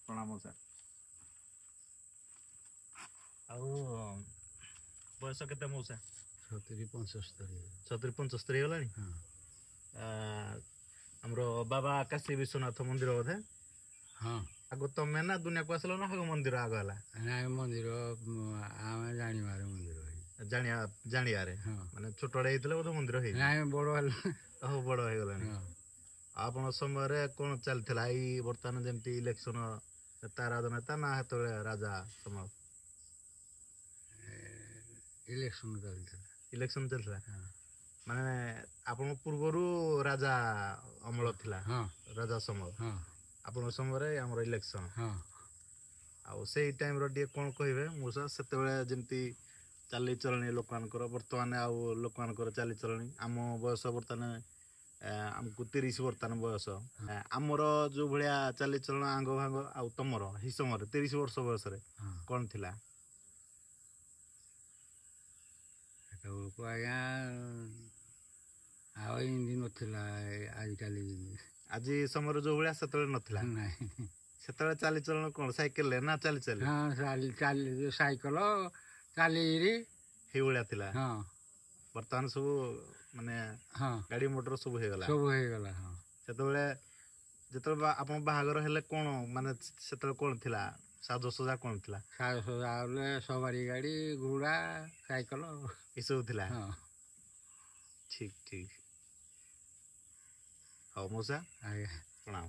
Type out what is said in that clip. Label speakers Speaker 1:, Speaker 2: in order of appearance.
Speaker 1: प्रणाम मौसा आउ बयस केते मौसा 70-75 गलानी हमरो बाबा काशी विश्वनाथ मंदिर बोधे
Speaker 2: हाँ
Speaker 1: आगो तमे ना दुनिया को आसलो ना हागो मंदिर आगो हला
Speaker 2: ना मंदिर आमे जानी मारे मंदिर
Speaker 1: जानिया जानिया रे माने छोटडे हेतले बोधे मंदिर हे
Speaker 2: ना बड़ हल
Speaker 1: ओ बड़ हे गलानी आपण समय रे कोन चलथला ई वर्तमान जेमती इलेक्शन ताराद नेता ना हेतले राजा समय इलेक्शन चलथला माने आपण पूर्वरु राजा अमल थिला राजा समय आपण समय रे हमर इलेक्शन आ से टाइम रो डे कोन कहिबे मुसा सेते बेले जेमती चाली चलनी लोकानकर वर्तमान आ लोकानकर चाली चलनी आम बयस वर्तमान आमको 30 वर्तमान बयस आमर जो भलिया चाली चलन आंग भांग आ तमर हि समय 30 वर्ष बयस रे कोन थिला
Speaker 2: को आज्ञा आ हिंदी नथिला आजिकल
Speaker 1: आज समय जो भलिया सेते नथिला सेते चाली चलन कोन साइकिल ले ना चाली चली
Speaker 2: हां चाली साइकिल चाली
Speaker 1: हे भलिया थिला हां वर्तमान सब माने हां गाड़ी मोटर सब हे गला हां सेते बेले जेते आपन बाहागर हेले कोन माने सेते कोन थिला साजो सजा कोन थिला
Speaker 2: साजो सजा ले सवारी गाड़ी घोड़ा साइकिल
Speaker 1: ई सब थिला
Speaker 2: हां
Speaker 1: ठीक ठीक हो मौसा
Speaker 2: आज्ञा
Speaker 1: प्रणाम।